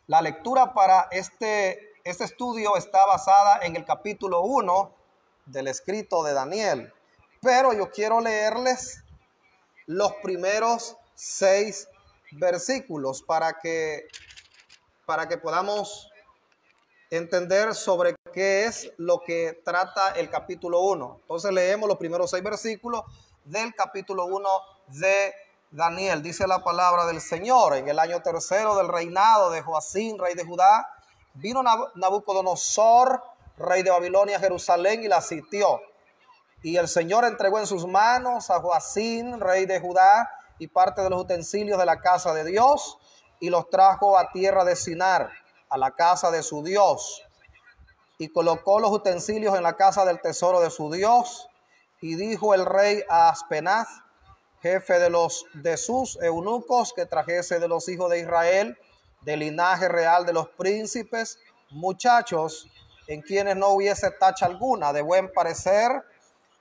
La lectura para este estudio está basada en el capítulo 1 del escrito de Daniel, pero yo quiero leerles los primeros 6 versículos para que podamos entender sobre qué es lo que trata el capítulo 1. Entonces leemos los primeros 6 versículos del capítulo 1 de Daniel. Dice la palabra del Señor: en el año tercero del reinado de Joacín, rey de Judá, vino Nabucodonosor, rey de Babilonia, a Jerusalén y la sitió. Y el Señor entregó en sus manos a Joacín, rey de Judá, y parte de los utensilios de la casa de Dios, y los trajo a tierra de Sinar, a la casa de su Dios. Y colocó los utensilios en la casa del tesoro de su Dios. Y dijo el rey a Aspenaz, jefe de sus eunucos, que trajese de los hijos de Israel, del linaje real de los príncipes, muchachos en quienes no hubiese tacha alguna, de buen parecer,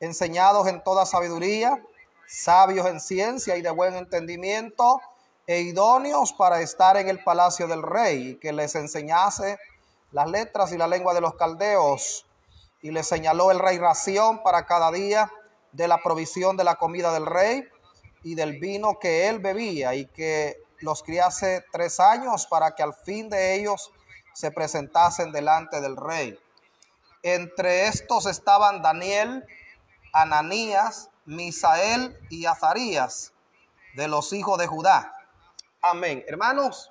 enseñados en toda sabiduría, sabios en ciencia y de buen entendimiento, e idóneos para estar en el palacio del rey, y que les enseñase las letras y la lengua de los caldeos. Y le señaló el rey ración para cada día de la provisión de la comida del rey y del vino que él bebía, y que los criase 3 años para que al fin de ellos se presentasen delante del rey. Entre estos estaban Daniel, Ananías, Misael y Azarías, de los hijos de Judá. Amén. Hermanos,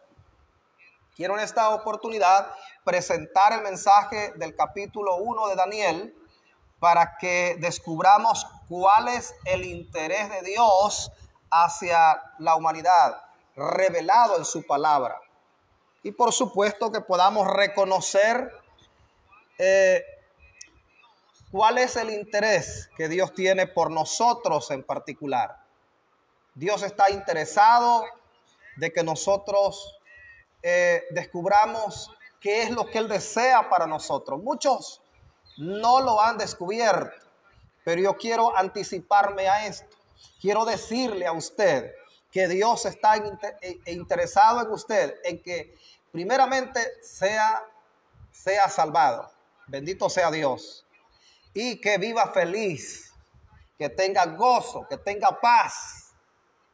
quiero en esta oportunidad presentar el mensaje del capítulo 1 de Daniel para que descubramos cuál es el interés de Dios hacia la humanidad, revelado en su palabra. Y por supuesto que podamos reconocer cuál es el interés que Dios tiene por nosotros en particular. Dios está interesado de que nosotros descubramos qué es lo que Él desea para nosotros. Muchos no lo han descubierto, pero yo quiero anticiparme a esto. Quiero decirle a usted que Dios está interesado en usted, en que primeramente sea salvado. Bendito sea Dios. Y que viva feliz, que tenga gozo, que tenga paz.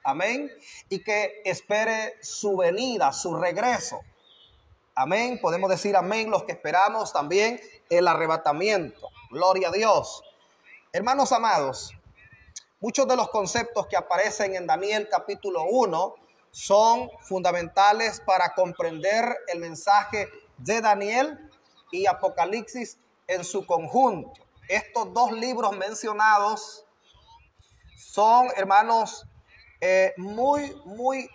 Amén. Y que espere su venida, su regreso. Amén. Podemos decir amén los que esperamos también el arrebatamiento. Gloria a Dios. Hermanos amados, muchos de los conceptos que aparecen en Daniel capítulo 1 son fundamentales para comprender el mensaje de Daniel y Apocalipsis en su conjunto. Estos 2 libros mencionados son, hermanos, muy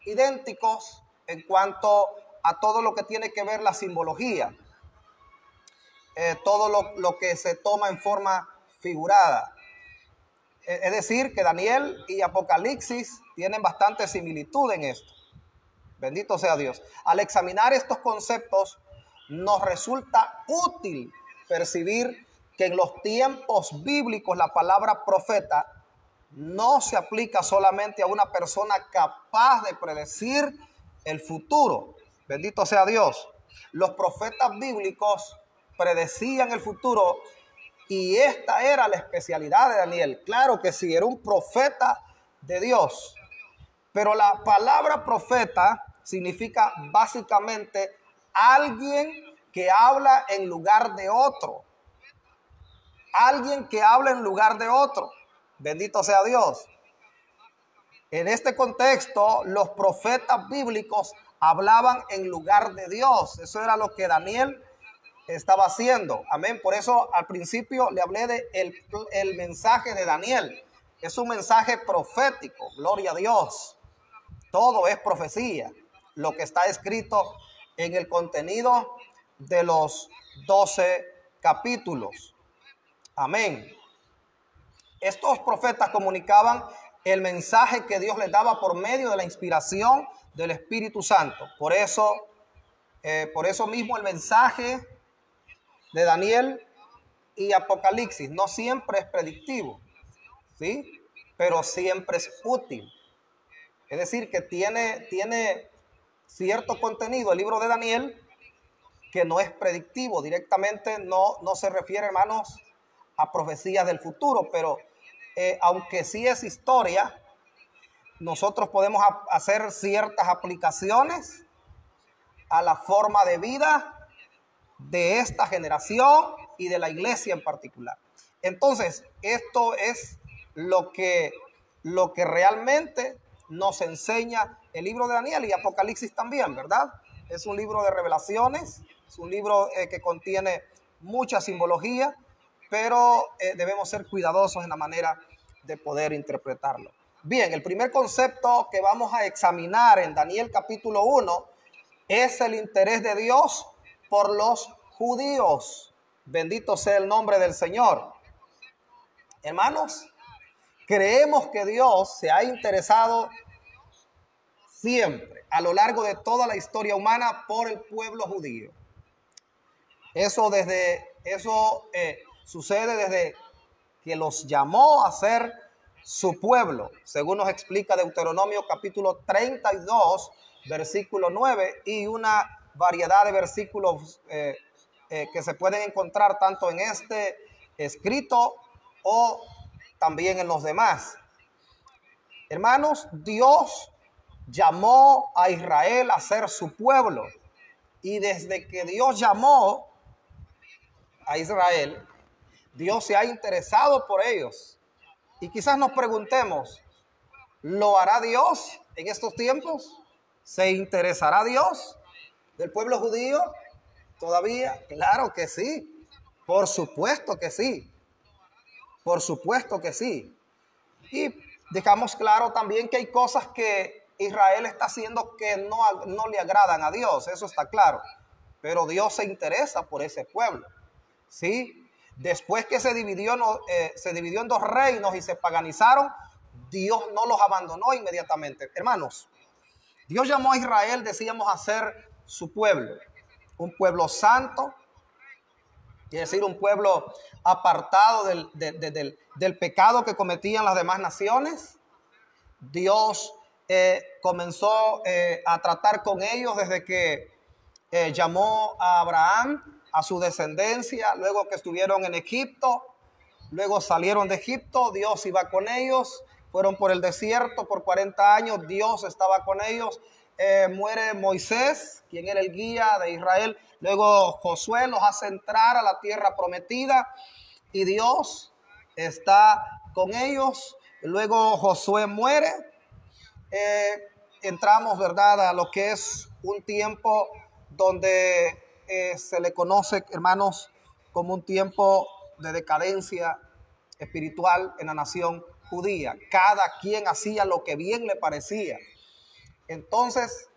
idénticos en cuanto a todo lo que tiene que ver la simbología, todo lo que se toma en forma figurada. Es decir, que Daniel y Apocalipsis tienen bastante similitud en esto. Bendito sea Dios. Al examinar estos conceptos, nos resulta útil percibir que en los tiempos bíblicos la palabra profeta no se aplica solamente a una persona capaz de predecir el futuro. Bendito sea Dios. Los profetas bíblicos predecían el futuro y esta era la especialidad de Daniel. Claro que sí, era un profeta de Dios. Pero la palabra profeta significa básicamente alguien que habla en lugar de otro. Alguien que habla en lugar de otro. Bendito sea Dios. En este contexto, los profetas bíblicos hablaban en lugar de Dios. Eso era lo que Daniel estaba haciendo. Amén. Por eso al principio le hablé de el mensaje de Daniel. Es un mensaje profético. Gloria a Dios. Todo es profecía. Lo que está escrito en el contenido de los 12 capítulos. Amén. Estos profetas comunicaban el mensaje que Dios les daba por medio de la inspiración del Espíritu Santo. Por eso mismo el mensaje de Daniel y Apocalipsis no siempre es predictivo, ¿sí? Pero siempre es útil. Es decir, que tiene cierto contenido, el libro de Daniel, que no es predictivo, directamente no se refiere, hermanos, a profecías del futuro, pero aunque sí es historia, nosotros podemos hacer ciertas aplicaciones a la forma de vida de esta generación y de la iglesia en particular. Entonces, esto es lo que realmente nos enseña el libro de Daniel y Apocalipsis también, ¿verdad? Es un libro de revelaciones, es un libro que contiene mucha simbología, pero debemos ser cuidadosos en la manera de poder interpretarlo. Bien, el primer concepto que vamos a examinar en Daniel capítulo 1 es el interés de Dios por los judíos. Bendito sea el nombre del Señor. Hermanos, creemos que Dios se ha interesado siempre, a lo largo de toda la historia humana, por el pueblo judío. Eso sucede desde que los llamó a ser su pueblo, según nos explica Deuteronomio capítulo 32, versículo 9, y una variedad de versículos que se pueden encontrar tanto en este escrito o también en los demás. Hermanos, Dios llamó a Israel a ser su pueblo, y desde que Dios llamó a Israel, Dios se ha interesado por ellos. Y quizás nos preguntemos, ¿lo hará Dios en estos tiempos? ¿Se interesará Dios del pueblo judío todavía? Claro que sí. Por supuesto que sí. Por supuesto que sí. Y dejamos claro también que hay cosas que Israel está haciendo que no le agradan a Dios. Eso está claro. Pero Dios se interesa por ese pueblo. ¿Sí? Después que se dividió en dos reinos y se paganizaron, Dios no los abandonó inmediatamente. Hermanos, Dios llamó a Israel, decíamos, a ser su pueblo, un pueblo santo, es decir, un pueblo apartado del pecado que cometían las demás naciones. Dios comenzó a tratar con ellos desde que llamó a Abraham, a su descendencia, luego que estuvieron en Egipto, luego salieron de Egipto, Dios iba con ellos, fueron por el desierto por 40 años, Dios estaba con ellos, muere Moisés, quien era el guía de Israel, luego Josué los hace entrar a la tierra prometida y Dios está con ellos, luego Josué muere, entramos, ¿verdad?, a lo que es un tiempo donde se le conoce, hermanos, como un tiempo de decadencia espiritual en la nación judía. Cada quien hacía lo que bien le parecía. Entonces,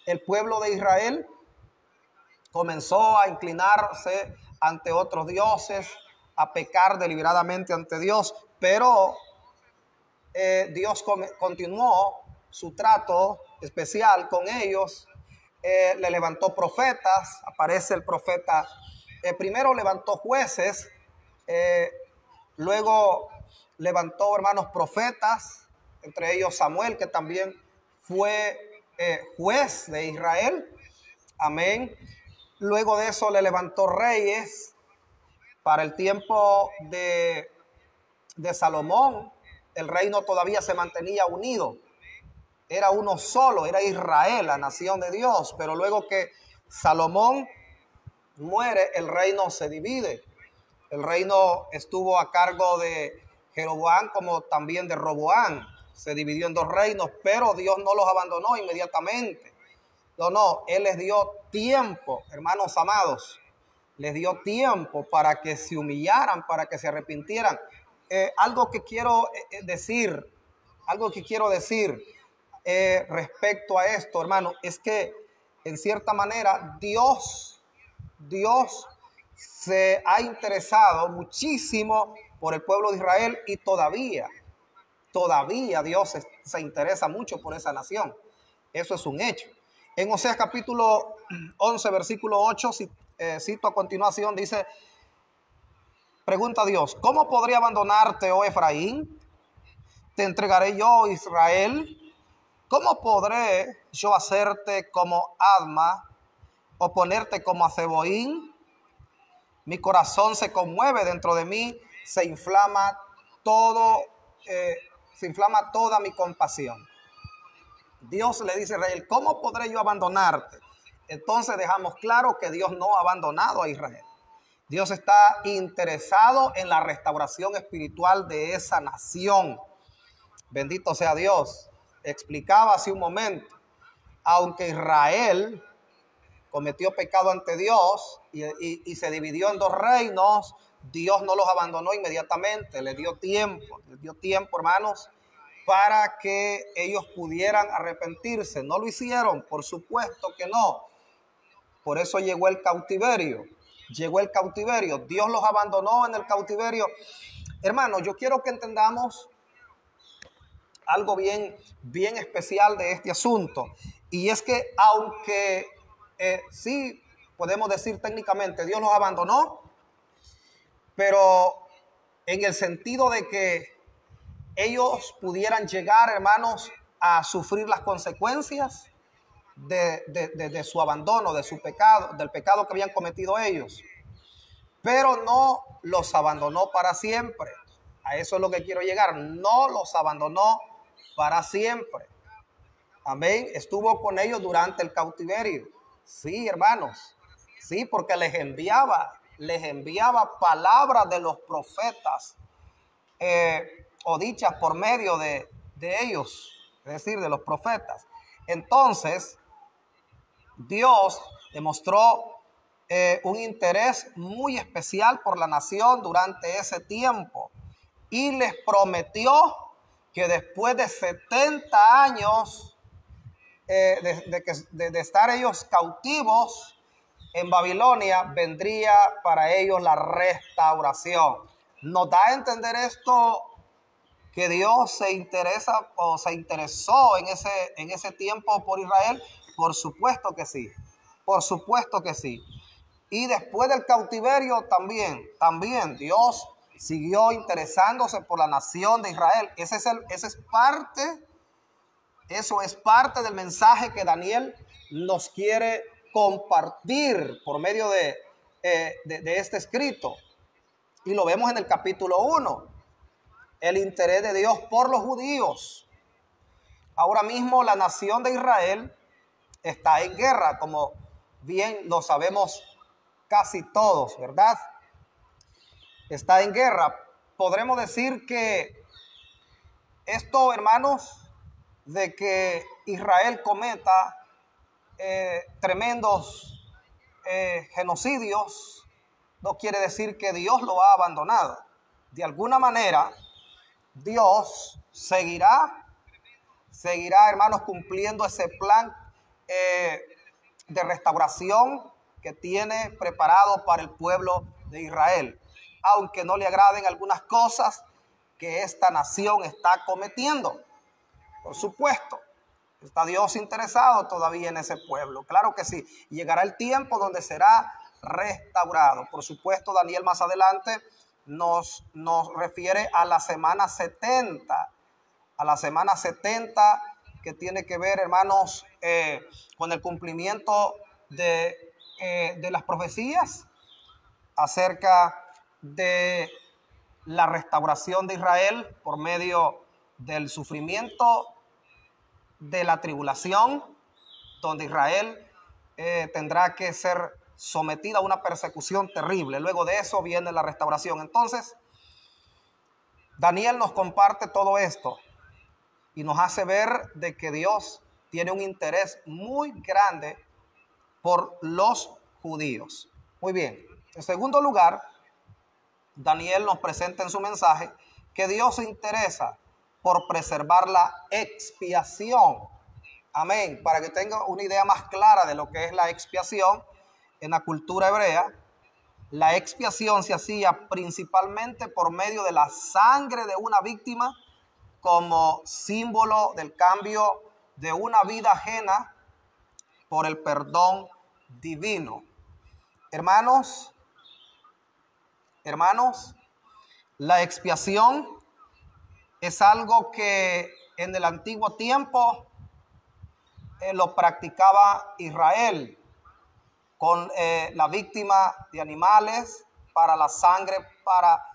el pueblo de Israel comenzó a inclinarse ante otros dioses, a pecar deliberadamente ante Dios, pero Dios continuó su trato especial con ellos. Le levantó profetas, aparece el profeta, primero levantó jueces, luego levantó, hermanos, profetas, entre ellos Samuel, que también fue juez de Israel, amén. Luego de eso le levantó reyes. Para el tiempo de Salomón, el reino todavía se mantenía unido. Era uno solo, era Israel, la nación de Dios. Pero luego que Salomón muere, el reino se divide. El reino estuvo a cargo de Jeroboam como también de Roboam. Se dividió en dos reinos, pero Dios no los abandonó inmediatamente. No, Él les dio tiempo, hermanos amados. Les dio tiempo para que se humillaran, para que se arrepintieran. Algo que quiero decir respecto a esto, hermano, es que en cierta manera Dios se ha interesado muchísimo por el pueblo de Israel y todavía Dios se interesa mucho por esa nación. Eso es un hecho. En Oseas capítulo 11, versículo 8, cito a continuación, dice, pregunta a Dios, ¿cómo podría abandonarte, oh Efraín? Te entregaré yo, Israel. ¿cómo podré yo hacerte como Adma o ponerte como a Zeboín? Mi corazón se conmueve dentro de mí, se inflama todo, se inflama toda mi compasión. Dios le dice a Israel, ¿cómo podré yo abandonarte? Entonces dejamos claro que Dios no ha abandonado a Israel. Dios está interesado en la restauración espiritual de esa nación. Bendito sea Dios. Explicaba hace un momento, aunque Israel cometió pecado ante Dios y se dividió en dos reinos, Dios no los abandonó inmediatamente, les dio tiempo, hermanos, para que ellos pudieran arrepentirse. No lo hicieron, por supuesto que no. Por eso llegó el cautiverio. Dios los abandonó en el cautiverio. Hermanos, yo quiero que entendamos algo bien especial de este asunto. Y es que aunque sí podemos decir técnicamente Dios los abandonó, pero en el sentido de que ellos pudieran llegar, hermanos, a sufrir las consecuencias de su abandono, de su pecado, del pecado que habían cometido ellos. Pero no los abandonó para siempre. A eso es lo que quiero llegar. No los abandonó para siempre. Amén. Estuvo con ellos durante el cautiverio. Sí, hermanos. Sí, porque les enviaba palabras de los profetas o dichas por medio de ellos, es decir, de los profetas. Entonces, Dios demostró un interés muy especial por la nación durante ese tiempo y les prometió que después de 70 años de estar ellos cautivos en Babilonia, vendría para ellos la restauración. ¿Nos da a entender esto que Dios se interesa o se interesó en ese tiempo por Israel? Por supuesto que sí. Por supuesto que sí. Y después del cautiverio también Dios siguió interesándose por la nación de Israel. Eso es parte del mensaje que Daniel nos quiere compartir por medio de este escrito. Y lo vemos en el capítulo 1. El interés de Dios por los judíos. Ahora mismo la nación de Israel está en guerra, como bien lo sabemos casi todos, ¿verdad? Está en guerra. Podremos decir que esto, hermanos, de que Israel cometa tremendos genocidios, no quiere decir que Dios lo ha abandonado. De alguna manera, Dios seguirá, hermanos, cumpliendo ese plan de restauración que tiene preparado para el pueblo de Israel, aunque no le agraden algunas cosas que esta nación está cometiendo. Por supuesto, está Dios interesado todavía en ese pueblo, claro que sí. Llegará el tiempo donde será restaurado. Por supuesto, Daniel más adelante nos refiere a la semana 70, que tiene que ver, hermanos, con el cumplimiento de las profecías acerca de la restauración de Israel por medio del sufrimiento, de la tribulación, donde Israel tendrá que ser sometida a una persecución terrible. Luego de eso viene la restauración. Entonces, Daniel nos comparte todo esto y nos hace ver de que Dios tiene un interés muy grande por los judíos. Muy bien. En segundo lugar, Daniel nos presenta en su mensaje que Dios se interesa por preservar la expiación. Amén. Para que tenga una idea más clara de lo que es la expiación en la cultura hebrea, la expiación se hacía principalmente por medio de la sangre de una víctima como símbolo del cambio de una vida ajena por el perdón divino. Hermanos, la expiación es algo que en el antiguo tiempo lo practicaba Israel con la víctima de animales para la sangre, para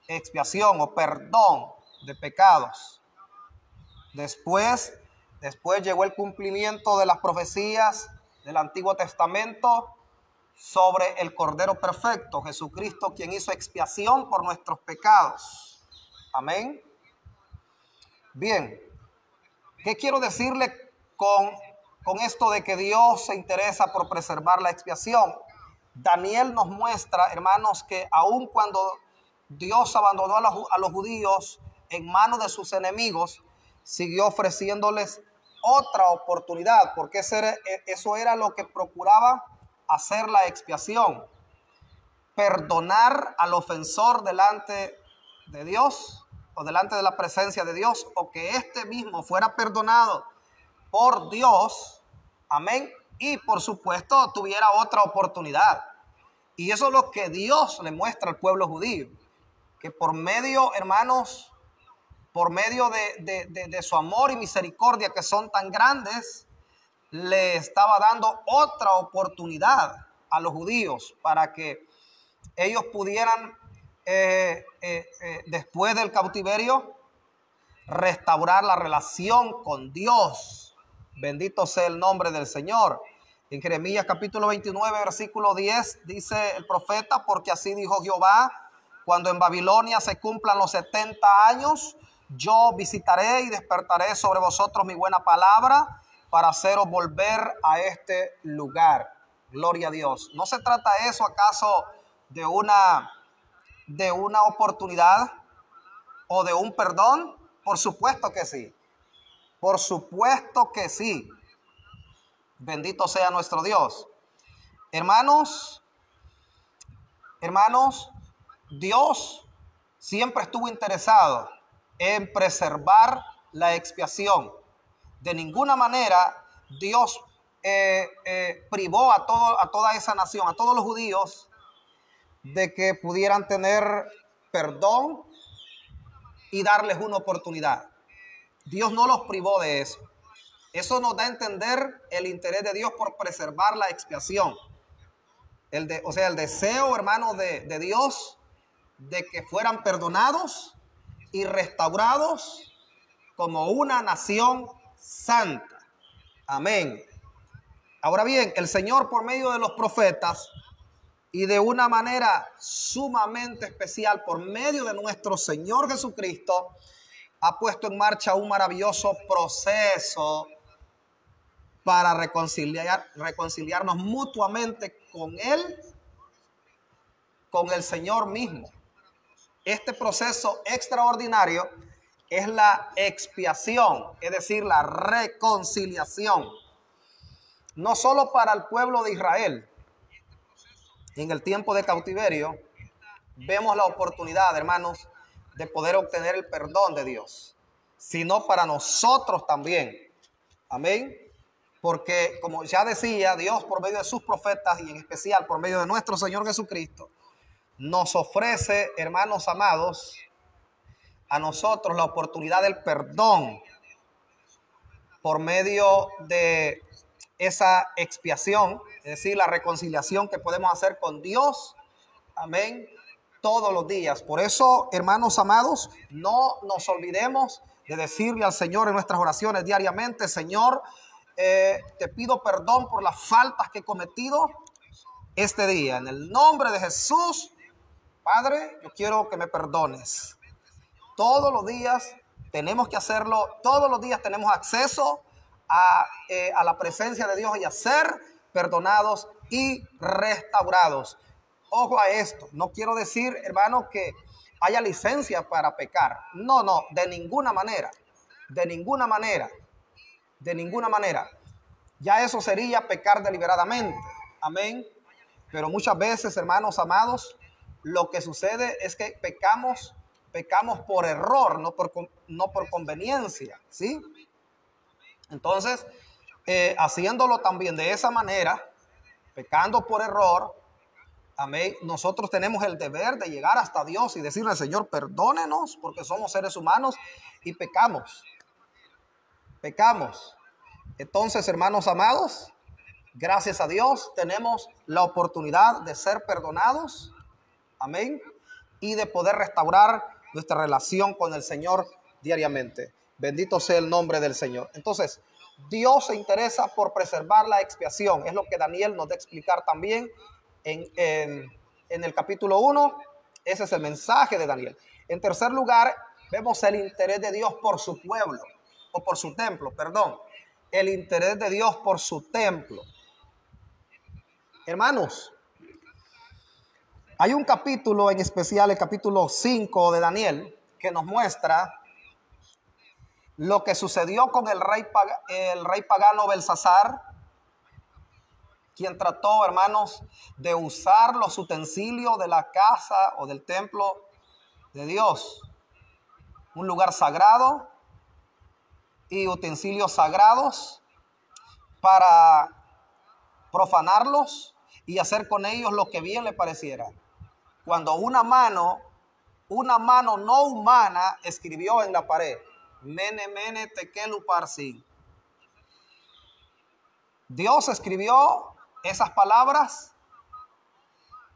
expiación o perdón de pecados. Después llegó el cumplimiento de las profecías del Antiguo Testamento sobre el Cordero Perfecto, Jesucristo, quien hizo expiación por nuestros pecados. Amén. Bien, ¿qué quiero decirle con esto de que Dios se interesa por preservar la expiación? Daniel nos muestra, hermanos, que aun cuando Dios abandonó a los judíos en manos de sus enemigos, siguió ofreciéndoles otra oportunidad, porque eso era lo que procuraba hacer la expiación: perdonar al ofensor delante de Dios o delante de la presencia de Dios, o que éste mismo fuera perdonado por Dios, amén, y por supuesto tuviera otra oportunidad. Y eso es lo que Dios le muestra al pueblo judío, que por medio, hermanos, por medio de su amor y misericordia, que son tan grandes, le estaba dando otra oportunidad a los judíos para que ellos pudieran, después del cautiverio, restaurar la relación con Dios. Bendito sea el nombre del Señor. En Jeremías capítulo 29, versículo 10, dice el profeta: porque así dijo Jehová, cuando en Babilonia se cumplan los 70 años, yo visitaré y despertaré sobre vosotros mi buena palabra para haceros volver a este lugar. Gloria a Dios. ¿No se trata eso acaso de una oportunidad o de un perdón? Por supuesto que sí. Por supuesto que sí. Bendito sea nuestro Dios. Hermanos, Dios siempre estuvo interesado en preservar la expiación. De ninguna manera Dios privó a toda esa nación, a todos los judíos, de que pudieran tener perdón y darles una oportunidad. Dios no los privó de eso. Eso nos da a entender el interés de Dios por preservar la expiación. El deseo, hermanos, de Dios de que fueran perdonados y restaurados como una nación santa. Amén. Ahora bien, el Señor, por medio de los profetas y de una manera sumamente especial, por medio de nuestro Señor Jesucristo, ha puesto en marcha un maravilloso proceso para reconciliarnos mutuamente con Él, con el Señor mismo. Este proceso extraordinario es la expiación, es decir, la reconciliación. No solo para el pueblo de Israel. En el tiempo de cautiverio vemos la oportunidad, hermanos, de poder obtener el perdón de Dios, sino para nosotros también. Amén. Porque, como ya decía, Dios por medio de sus profetas y en especial por medio de nuestro Señor Jesucristo, nos ofrece, hermanos amados, a nosotros la oportunidad del perdón por medio de esa expiación, es decir, la reconciliación que podemos hacer con Dios, amén, todos los días. Por eso, hermanos amados, no nos olvidemos de decirle al Señor en nuestras oraciones diariamente: Señor, te pido perdón por las faltas que he cometido este día. En el nombre de Jesús, Padre, yo quiero que me perdones. Todos los días tenemos que hacerlo, todos los días tenemos acceso a la presencia de Dios y a ser perdonados y restaurados. Ojo a esto, no quiero decir, hermano, que haya licencia para pecar. No, de ninguna manera, de ninguna manera, de ninguna manera. Ya eso sería pecar deliberadamente. Amén. Pero muchas veces, hermanos amados, lo que sucede es que pecamos por error, no por conveniencia, ¿sí? Entonces, haciéndolo también de esa manera, pecando por error, amén, nosotros tenemos el deber de llegar hasta Dios y decirle al Señor: perdónenos, porque somos seres humanos y pecamos. Entonces, hermanos amados, gracias a Dios tenemos la oportunidad de ser perdonados. Amén. Y de poder restaurar nuestra relación con el Señor diariamente. Bendito sea el nombre del Señor. Entonces, Dios se interesa por preservar la expiación. Es lo que Daniel nos da a explicar también en el capítulo 1. Ese es el mensaje de Daniel. En tercer lugar, vemos el interés de Dios por su pueblo, o por su templo, perdón. El interés de Dios por su templo. Hermanos, hay un capítulo en especial, el capítulo 5 de Daniel, que nos muestra lo que sucedió con el rey pagano Belsasar, quien trató, hermanos, de usar los utensilios de la casa o del templo de Dios, un lugar sagrado y utensilios sagrados, para profanarlos y hacer con ellos lo que bien le pareciera. Cuando una mano no humana escribió en la pared, Mene, mene, tekel, uparsin. Dios escribió esas palabras.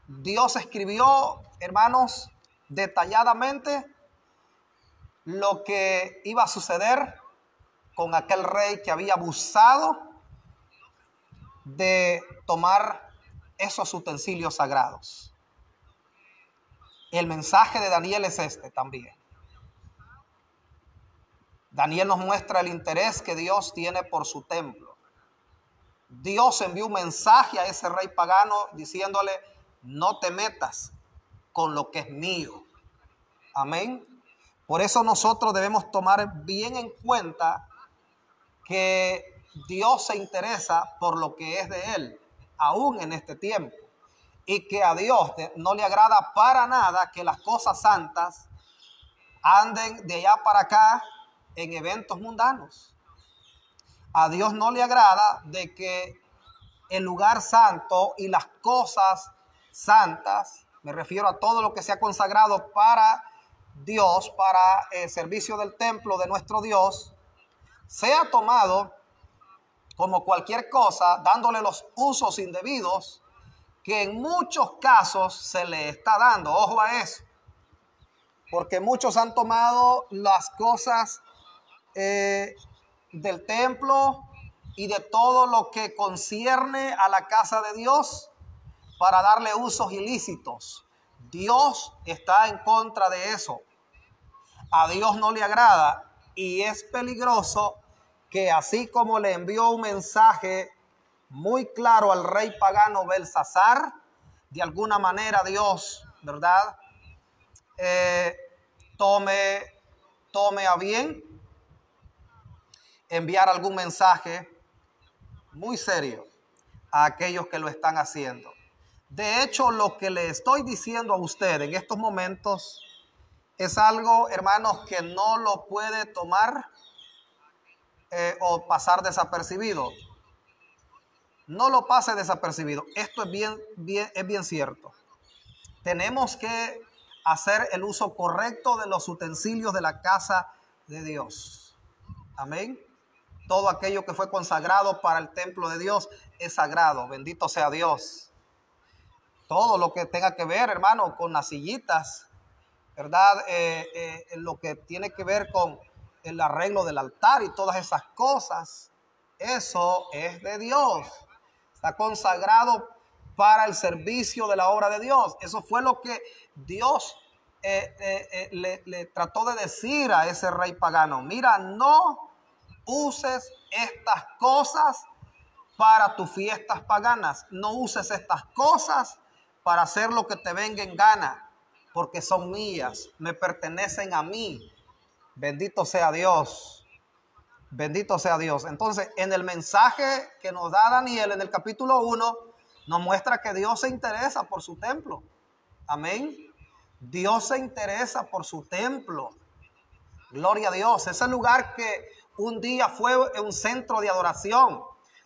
Dios escribió, hermanos, detalladamente lo que iba a suceder con aquel rey que había abusado de tomar esos utensilios sagrados. El mensaje de Daniel es este también. Daniel nos muestra el interés que Dios tiene por su templo. Dios envió un mensaje a ese rey pagano diciéndole: no te metas con lo que es mío. Amén. Por eso nosotros debemos tomar bien en cuenta que Dios se interesa por lo que es de Él, aún en este tiempo. Y que a Dios no le agrada para nada que las cosas santas anden de allá para acá en eventos mundanos. A Dios no le agrada de que el lugar santo y las cosas santas, me refiero a todo lo que sea consagrado para Dios, para el servicio del templo de nuestro Dios, sea tomado como cualquier cosa, dándole los usos indebidos que en muchos casos se le está dando. Ojo a eso, porque muchos han tomado las cosas del templo y de todo lo que concierne a la casa de Dios para darle usos ilícitos. Dios está en contra de eso. A Dios no le agrada, y es peligroso que, así como le envió un mensaje muy claro al rey pagano Belsasar, de alguna manera Dios, ¿verdad? Tome a bien enviar algún mensaje muy serio a aquellos que lo están haciendo. De hecho, lo que le estoy diciendo a usted en estos momentos es algo, hermanos, que no lo puede tomar o pasar desapercibido. No lo pase desapercibido. Esto es bien cierto. Tenemos que hacer el uso correcto de los utensilios de la casa de Dios. Amén. Todo aquello que fue consagrado para el templo de Dios es sagrado. Bendito sea Dios. Todo lo que tenga que ver, hermano, con las sillitas, ¿verdad? Lo que tiene que ver con el arreglo del altar y todas esas cosas, eso es de Dios. Está consagrado para el servicio de la obra de Dios. Eso fue lo que Dios le trató de decir a ese rey pagano. Mira, no uses estas cosas para tus fiestas paganas. No uses estas cosas para hacer lo que te venga en gana, porque son mías, me pertenecen a mí. Bendito sea Dios. Bendito sea Dios. Entonces, en el mensaje que nos da Daniel en el capítulo 1, nos muestra que Dios se interesa por su templo. Amén. Dios se interesa por su templo. Gloria a Dios. Ese lugar que un día fue un centro de adoración,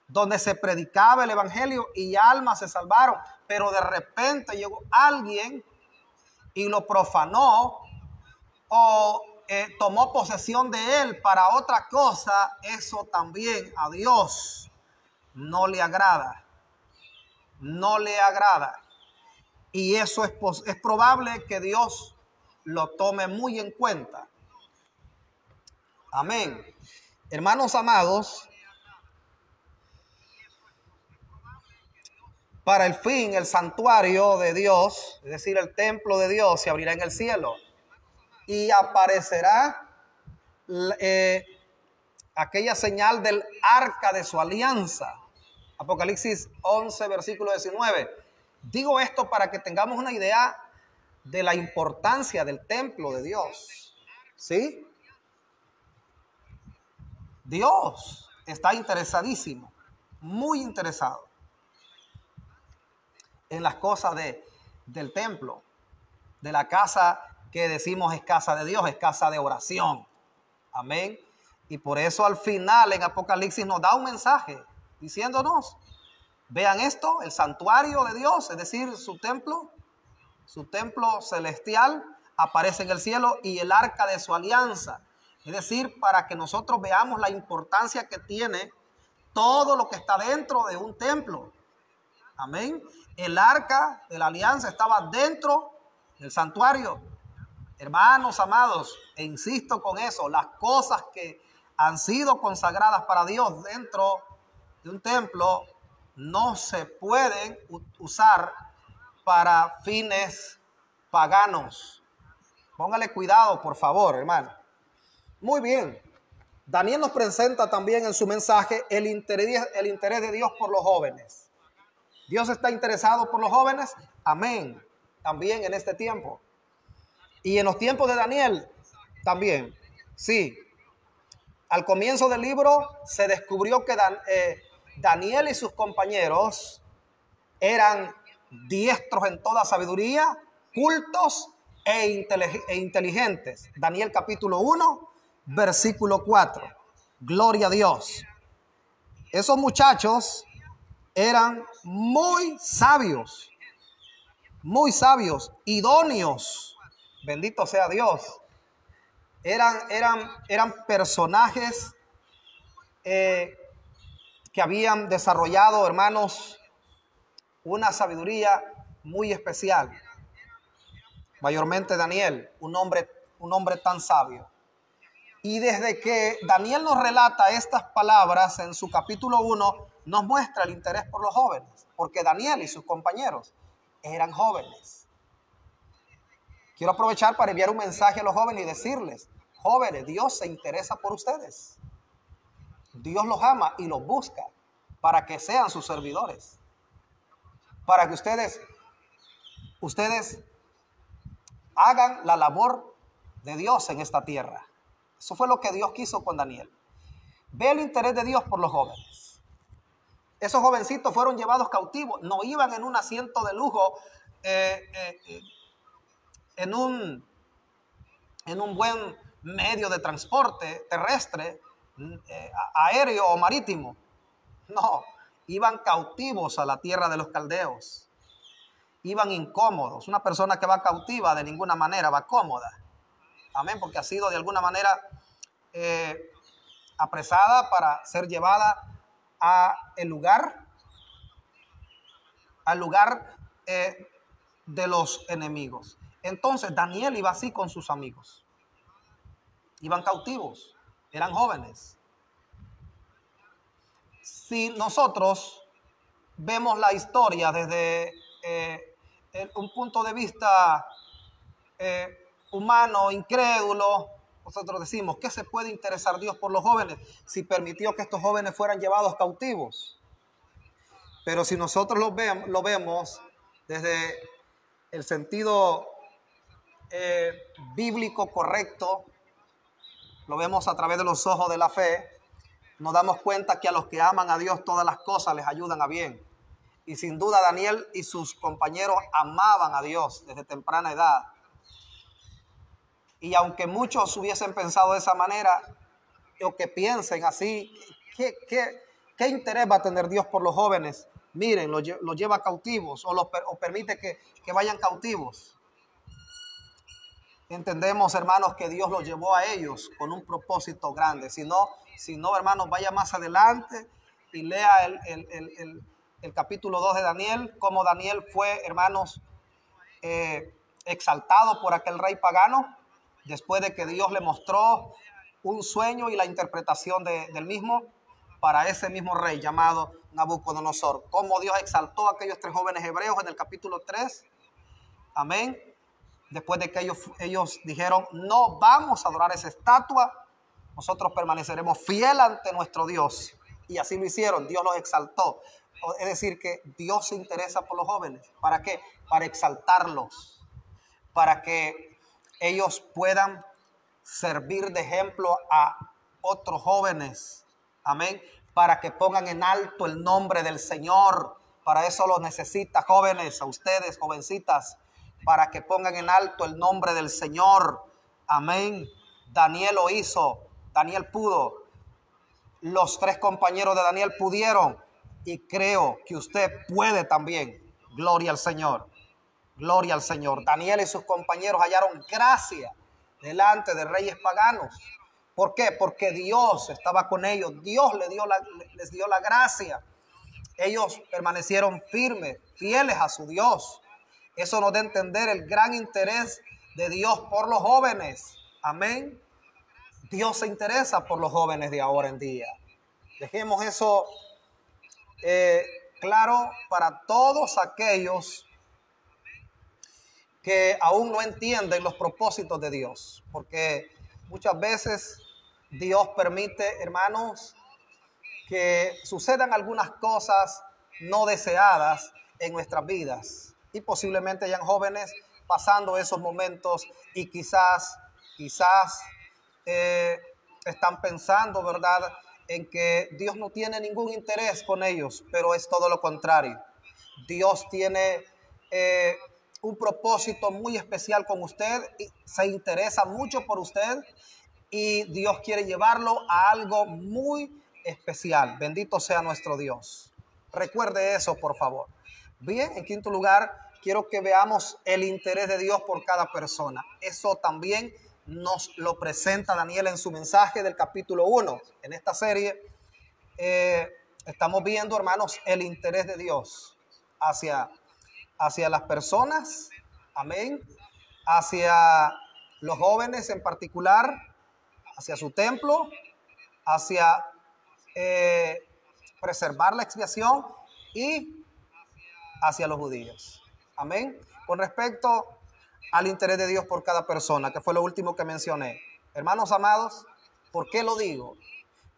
donde se predicaba el evangelio y almas se salvaron. Pero de repente llegó alguien y lo profanó, o tomó posesión de él para otra cosa, eso también a Dios no le agrada. No le agrada. Y eso es probable que Dios lo tome muy en cuenta. Amén. Hermanos amados, para el fin, el santuario de Dios, es decir, el templo de Dios, se abrirá en el cielo y aparecerá aquella señal del arca de su alianza. Apocalipsis 11, versículo 19. Digo esto para que tengamos una idea de la importancia del templo de Dios. ¿Sí? Dios está interesadísimo, muy interesado en las cosas del templo, de la casa que decimos es casa de Dios, es casa de oración. Amén. Y por eso al final en Apocalipsis nos da un mensaje diciéndonos, vean esto, el santuario de Dios, es decir, su templo celestial aparece en el cielo y el arca de su alianza. Es decir, para que nosotros veamos la importancia que tiene todo lo que está dentro de un templo. Amén. El arca de la alianza estaba dentro del santuario. Hermanos amados, e insisto con eso, las cosas que han sido consagradas para Dios dentro de un templo no se pueden usar para fines paganos. Póngale cuidado, por favor, hermano. Muy bien. Daniel nos presenta también en su mensaje el interés de Dios por los jóvenes. ¿Dios está interesado por los jóvenes? Amén. También en este tiempo. Y en los tiempos de Daniel también. Sí. Al comienzo del libro se descubrió que Daniel y sus compañeros eran diestros en toda sabiduría, cultos e inteligentes. Daniel capítulo 1, versículo 4. Gloria a Dios. Esos muchachos eran muy sabios, idóneos. Bendito sea Dios. Eran personajes que habían desarrollado, hermanos, una sabiduría muy especial. Mayormente Daniel, un hombre tan sabio. Y desde que Daniel nos relata estas palabras en su capítulo 1, nos muestra el interés por los jóvenes, porque Daniel y sus compañeros eran jóvenes. Quiero aprovechar para enviar un mensaje a los jóvenes y decirles, jóvenes, Dios se interesa por ustedes. Dios los ama y los busca para que sean sus servidores. Para que ustedes hagan la labor de Dios en esta tierra. Eso fue lo que Dios quiso con Daniel. Ve el interés de Dios por los jóvenes. Esos jovencitos fueron llevados cautivos. No iban en un asiento de lujo, en un buen medio de transporte terrestre, aéreo o marítimo. No, iban cautivos a la tierra de los caldeos. Iban incómodos. Una persona que va cautiva de ninguna manera va cómoda. Amén, porque ha sido de alguna manera apresada para ser llevada al lugar de los enemigos. Entonces Daniel iba así con sus amigos. Iban cautivos, eran jóvenes. Si nosotros vemos la historia desde un punto de vista humano, incrédulo, nosotros decimos, ¿qué se puede interesar Dios por los jóvenes si permitió que estos jóvenes fueran llevados cautivos? Pero si nosotros lo vemos desde el sentido bíblico correcto, lo vemos a través de los ojos de la fe, nos damos cuenta que a los que aman a Dios todas las cosas les ayudan a bien. Y sin duda Daniel y sus compañeros amaban a Dios desde temprana edad. Y aunque muchos hubiesen pensado de esa manera, o que piensen así, ¿qué interés va a tener Dios por los jóvenes? Miren, los lleva cautivos o permite que vayan cautivos. entendemos, hermanos, que Dios los llevó a ellos con un propósito grande. Si no, hermanos, vaya más adelante y lea el capítulo 2 de Daniel, cómo Daniel fue, hermanos, exaltado por aquel rey pagano, después de que Dios le mostró un sueño y la interpretación del mismo para ese mismo rey llamado Nabucodonosor. Cómo Dios exaltó a aquellos 3 jóvenes hebreos en el capítulo 3. Amén. Después de que ellos dijeron, no vamos a adorar esa estatua, nosotros permaneceremos fiel ante nuestro Dios. Y así lo hicieron, Dios los exaltó. Es decir, que Dios se interesa por los jóvenes. ¿Para qué? Para exaltarlos, para que ellos puedan servir de ejemplo a otros jóvenes. Amén. Para que pongan en alto el nombre del Señor. Para eso lo necesita, jóvenes, a ustedes, jovencitas, para que pongan en alto el nombre del Señor. Amén. Daniel lo hizo, Daniel pudo. Los 3 compañeros de Daniel pudieron, y creo que usted puede también. Gloria al Señor. Gloria al Señor. Daniel y sus compañeros hallaron gracia delante de reyes paganos. ¿Por qué? Porque Dios estaba con ellos. Dios les dio la gracia. Ellos permanecieron firmes, fieles a su Dios. Eso nos da a entender el gran interés de Dios por los jóvenes. Amén. Dios se interesa por los jóvenes de ahora en día. Dejemos eso claro para todos aquellos que aún no entienden los propósitos de Dios. Porque muchas veces Dios permite, hermanos, que sucedan algunas cosas no deseadas en nuestras vidas. Y posiblemente hayan jóvenes pasando esos momentos y quizás están pensando, ¿verdad?, en que Dios no tiene ningún interés con ellos, pero es todo lo contrario. Dios tiene un propósito muy especial con usted y se interesa mucho por usted, y Dios quiere llevarlo a algo muy especial. Bendito sea nuestro Dios. Recuerde eso, por favor. Bien, en quinto lugar, quiero que veamos el interés de Dios por cada persona. Eso también nos lo presenta Daniel en su mensaje del capítulo 1. En esta serie estamos viendo, hermanos, el interés de Dios hacia las personas, amén, hacia los jóvenes en particular, hacia su templo, hacia preservar la expiación y hacia los judíos. Amén. Con respecto al interés de Dios por cada persona, que fue lo último que mencioné. Hermanos amados, ¿por qué lo digo?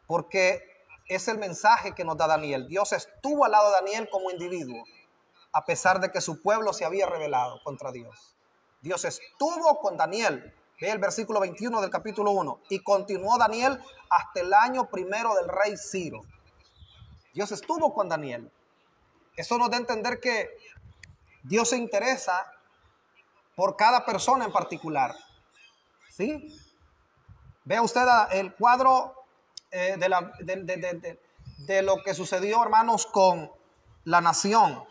Porque es el mensaje que nos da Daniel. Dios estuvo al lado de Daniel como individuo, a pesar de que su pueblo se había rebelado contra Dios. Dios estuvo con Daniel. Ve el versículo 21 del capítulo 1. Y continuó Daniel hasta el año 1 del rey Ciro. Dios estuvo con Daniel. Eso nos da a entender que Dios se interesa por cada persona en particular. ¿Sí? Vea usted el cuadro de lo que sucedió, hermanos, con la nación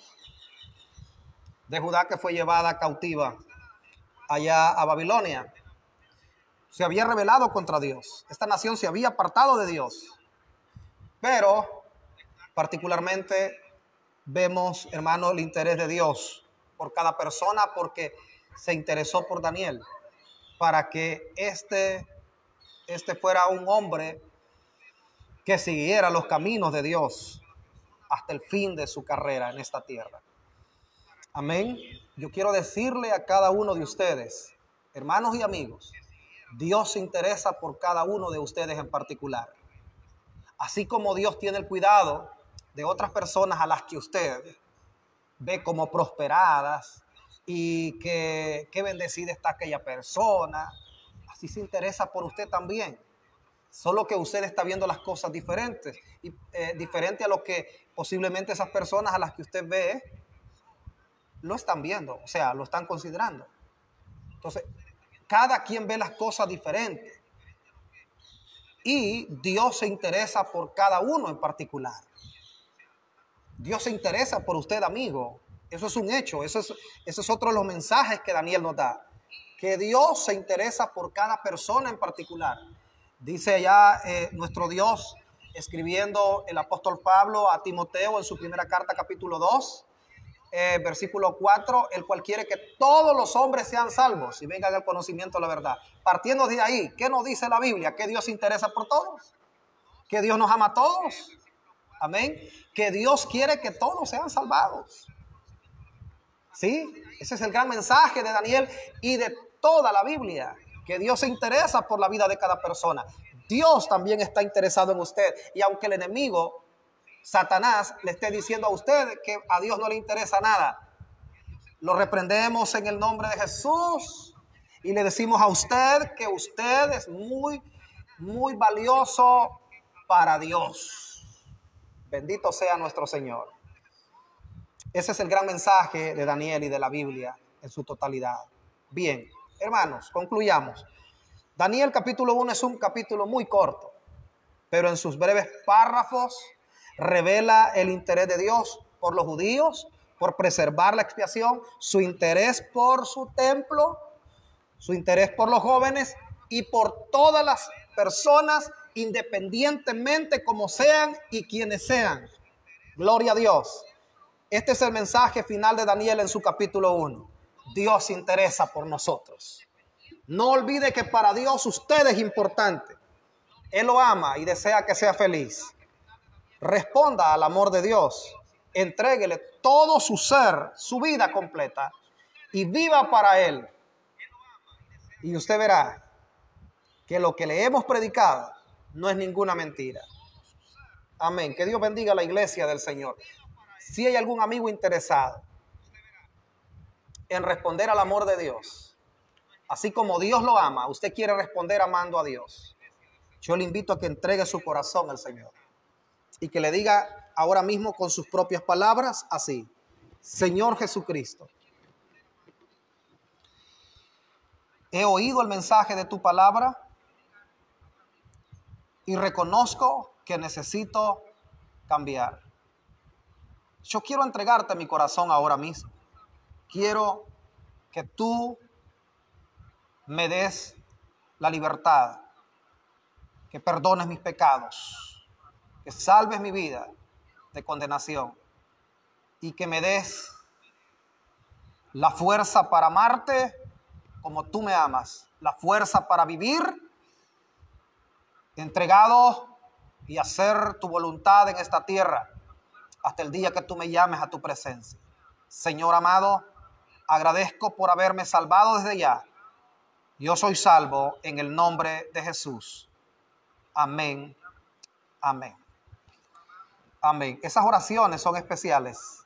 de Judá que fue llevada cautiva allá a Babilonia. Se había rebelado contra Dios. Esta nación se había apartado de Dios. Pero particularmente vemos, hermanos, el interés de Dios por cada persona, porque se interesó por Daniel, para que este fuera un hombre que siguiera los caminos de Dios hasta el fin de su carrera en esta tierra. Amén. Yo quiero decirle a cada uno de ustedes, hermanos y amigos, Dios se interesa por cada uno de ustedes en particular. Así como Dios tiene el cuidado de otras personas a las que usted ve como prosperadas y que bendecida está aquella persona, así se interesa por usted también. Solo que usted está viendo las cosas diferentes, y diferente a lo que posiblemente esas personas a las que usted ve lo están viendo, o sea, lo están considerando. Entonces, cada quien ve las cosas diferentes. Y Dios se interesa por cada uno en particular. Dios se interesa por usted, amigo. Eso es un hecho. Eso es otro de los mensajes que Daniel nos da. que Dios se interesa por cada persona en particular. Dice allá nuestro Dios, escribiendo el apóstol Pablo a Timoteo en su primera carta, capítulo 2, versículo 4, el cual quiere que todos los hombres sean salvos y vengan al conocimiento de la verdad. Partiendo de ahí, ¿qué nos dice la Biblia? Que Dios se interesa por todos, que Dios nos ama a todos, amén, que Dios quiere que todos sean salvados. ¿Sí? Ese es el gran mensaje de Daniel y de toda la Biblia, que Dios se interesa por la vida de cada persona. Dios también está interesado en usted, y aunque el enemigo, Satanás, le esté diciendo a usted que a Dios no le interesa nada, lo reprendemos en el nombre de Jesús y le decimos a usted que usted es muy, muy valioso para Dios. Bendito sea nuestro Señor. Ese es el gran mensaje de Daniel y de la Biblia en su totalidad. Bien, hermanos, concluyamos. Daniel capítulo 1 es un capítulo muy corto, pero en sus breves párrafos revela el interés de Dios por los judíos, por preservar la expiación, su interés por su templo, su interés por los jóvenes y por todas las personas, independientemente como sean y quienes sean. Gloria a Dios. Este es el mensaje final de Daniel en su capítulo 1. Dios se interesa por nosotros. No olvide que para Dios usted es importante. Él lo ama y desea que sea feliz. Responda al amor de Dios. Entréguele todo su ser, su vida completa, y viva para Él. Y usted verá que lo que le hemos predicado no es ninguna mentira. Amén. Que Dios bendiga a la iglesia del Señor. Si hay algún amigo interesado en responder al amor de Dios, así como Dios lo ama, usted quiere responder amando a Dios, yo le invito a que entregue su corazón al Señor y que le diga ahora mismo con sus propias palabras así: Señor Jesucristo, he oído el mensaje de tu palabra y reconozco que necesito cambiar. Yo quiero entregarte mi corazón ahora mismo. Quiero que tú me des la libertad, que perdones mis pecados, que salves mi vida de condenación y que me des la fuerza para amarte como tú me amas, la fuerza para vivir entregado y hacer tu voluntad en esta tierra hasta el día que tú me llames a tu presencia. Señor amado, agradezco por haberme salvado desde ya. Yo soy salvo en el nombre de Jesús. Amén. Amén. Amén. Esas oraciones son especiales.